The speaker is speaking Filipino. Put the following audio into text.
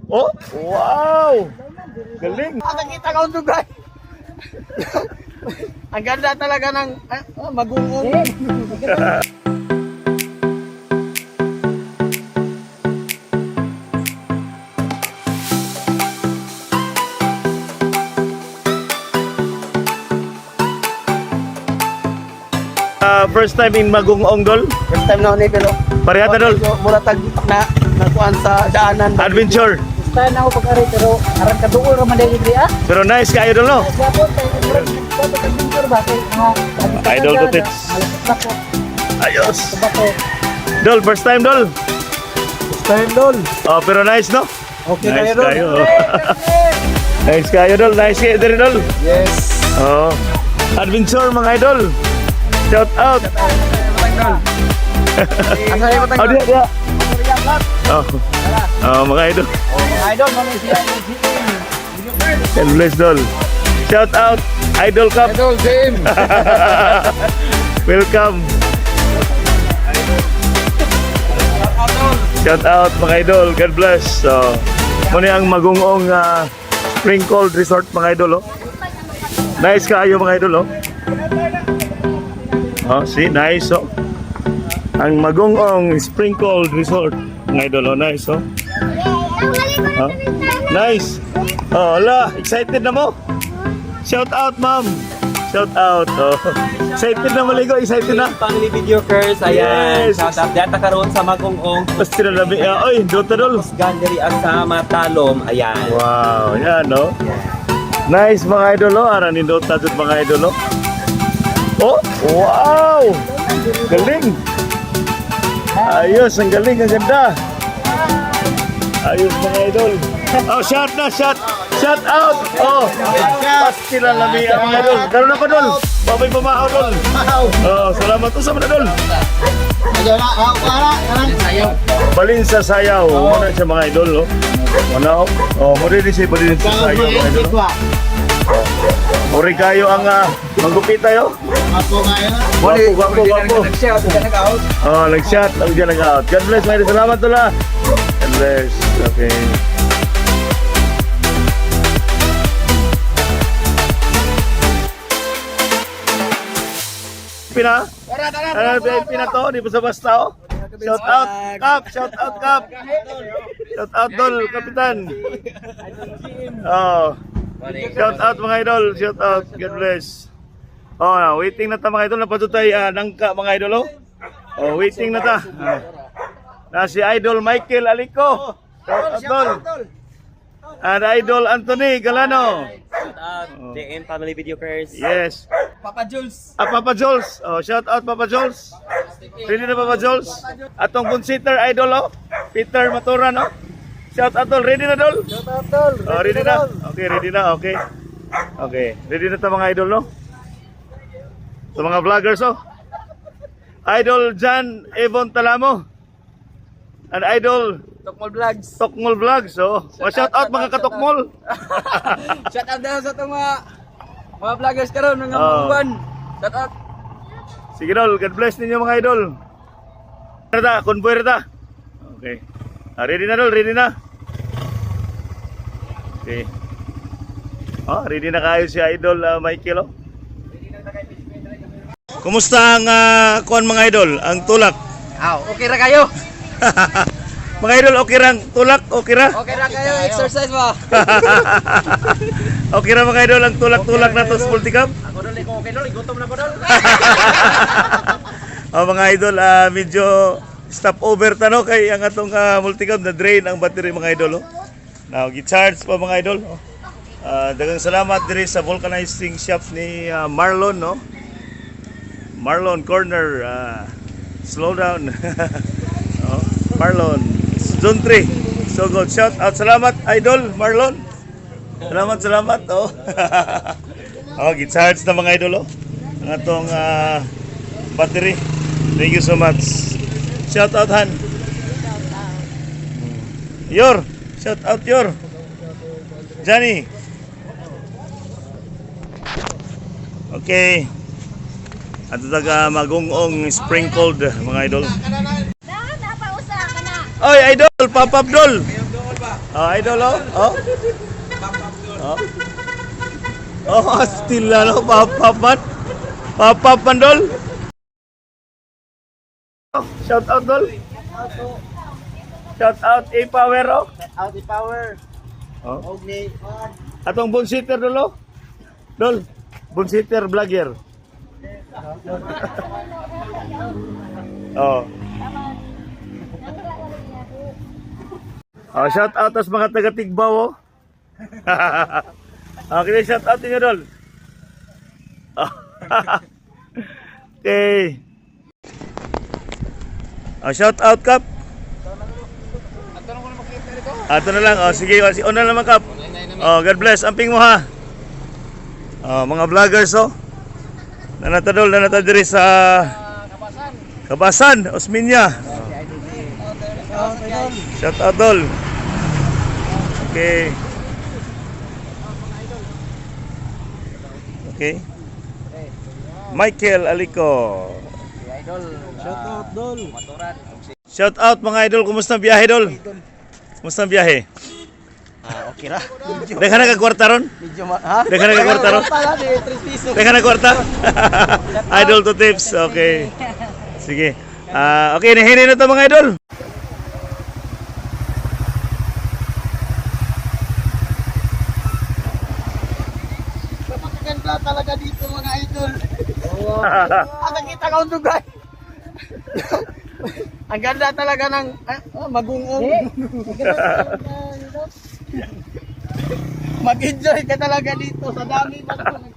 Oh, wow! Galing! Nakita ka ito guys. Ang ganda talaga ng magungong. First time in Magungong, Dol? First time na ako ni pero Parehata, Dol? mula tag na nakuan sa daanan. Adventure. First time na ako pag-ari pero arang kaduol raman dahil libre ah. Pero nice kayo, Dol, no? Gapon tayo pag-adventure ba kay mga Idol to tits. Bako. Ayos! Bako. Dol, first time, Dol? First time Dol. Oh, pero nice, no? Okay Nice kayo Dol. kayo. Nice kayo, Dol. Nice kayo din, Dol. Yes. Oh. Adventure, mga idol. Shout out. Asa yung matang Oh, dia. Oh. Oh, mga idol. idol mo siya. God bless, Dol. Shout out. Idol Cup. Idol team. Welcome. Shout out, mga idol. God bless. So, muna ang Magungong Spring Cold Resort, mga idol. Oh. Nice kayo, mga idol. Oh. Oh, see, nice, oh. Ang Magungong Spring Cold Resort, mga idol, oh, nice, oh. Oh. Nice. Oh, ala, excited na mo? Shout out, ma'am. Shout out. Oh. Excited na maligo, excited na. Family video curse, ayan. Yes. Shout out data karon sa Magungong. Mas tinalabi, oy, Dota Dol. Ganderi at sa Matalom, ayan. Wow, yan, no? Nice, mga idol, oh. Aran ni Dota dun, mga idol, oh. Oh, wow! Galing! Ayos, ang galing, ang ganda! Ayos, mga idol! Oh, shot na, shot! Shot out! Oh! Pastila lami ang mga idol! Karoon na pa, Dol! Babay pumahaw, Dol! Oh, salamat po sa mga Dol! Balin sa sayaw! Muna siya, mga idol, oh! Muna, oh! Muna din siya, balin sa sayaw, mga idol, oh! Uri kayo ang manggupit tayo. Wapo. Oh, nag-shot. Ang dyan nag-out. God bless, mga idol. Salamat tula. God bless. Okay. Pina? Pina to. Di ba sa basta, oh? Shout out, Kap. Shout out, Kap. Shout out, Dol, Kapitan. Oh. Shout out, mga idol. Shout out. God bless. Oh, waiting na ta, mga idol. Napatutay nangka, mga idol, oh. Oh, waiting na ta. Na si Idol Michael Alico. Shout out, Dol. And Idol Anthony Galano. Shout out JN Family video curse. Yes. Papa Jules. Papa Jules. Oh, shout out, Papa Jules. Ready na, Papa Jules? Atong consider idol, oh. Peter Maturan, oh. Shout out, Dol. Ready na, Dol? Shout out Dol. Oh, ready na? Okay, ready na. Okay. Okay. Ready na ta, mga idol, no? Sa mga vloggers, oh. Idol John Evon Talamo. And Idol Tokmol Vlogs. Tokmol Vlogs, oh. Shout out, mga katokmol. Shout out daw sa itong mga vloggers karon mga Oh. buwan. Shout out. Sige, Dol. God bless ninyo, mga idol. Rata, convoy rata. Okay. Ready na, Dol. Ready na. Okay. Oh, ready na kayo si Idol Michael, oh. Kumusta ang kuan, mga idol? Ang tulak? Okay ra kayo. Mga idol, okay rang tulak? Okay ra? Okay ra kayo, exercise ba? Okay ra, mga idol, ang tulak-tulak na to sa multicam? Ako dol, okay dol, gutom na ko dol. Oh, mga idol, medyo stop over tano kay ang atong multicam na drain ang battery, mga idol, oh. Now, gi-charge pa, mga idol, oh. Dagang salamat diri sa vulcanizing shop ni Marlon, no? Marlon Corner, slow down. Oh, Marlon, Zone 3. So good. Shout out. Salamat, Idol Marlon. Salamat. Oh. Oh, gi-charge na, mga idol, oh. Ang atong battery. Thank you so much. Shout out, Han. Yor. Shout out, Yor. Johnny. Okay. At taga Magungong Spring Cold, mga idol. Oy, idol, Papa Abdul. Oh, idol, oh. Oh. Oh. Oh, still ano, papapan. Papapan, dol. Oh, shout out, dol. Shout out, A-Power, oh. Out the power. Oh. Okay. Atong bonsitter, dol, oh. Dol, bonsitter vlogger. Oh. Oh, shout out sa mga taga Tigbaw, oh. Okay, shout out niyo, dol. Oh. Okay. Oh, shout out, Kap. Ato na lang. Oh, sige, una naman, Kap. Oh, God bless. Amping mo, ha. Oh, mga vloggers, oh. Nanatadol, nanatadiri sa Kabasan, Osminya. Shout out, dol. Okay. Okay. Michael Alico. Idol. Shout out, Dol. Maturan. Shout out mga idol, kumusta ang biyahe, dol? Kumusta ang biyahe? Okay ra. Deka na kagwarta ron? Medyo ha? Deka na kagwarta ron? Pala di 3 piso. Deka na kwarta? Idol to tips, okay. Sige. Okay, nahini na to mga idol. Napakaganda talaga dito mga idol. Ang nakita ko ang dugay. Ang ganda talaga ng magungong. Mag-enjoy ka talaga dito sa dami ng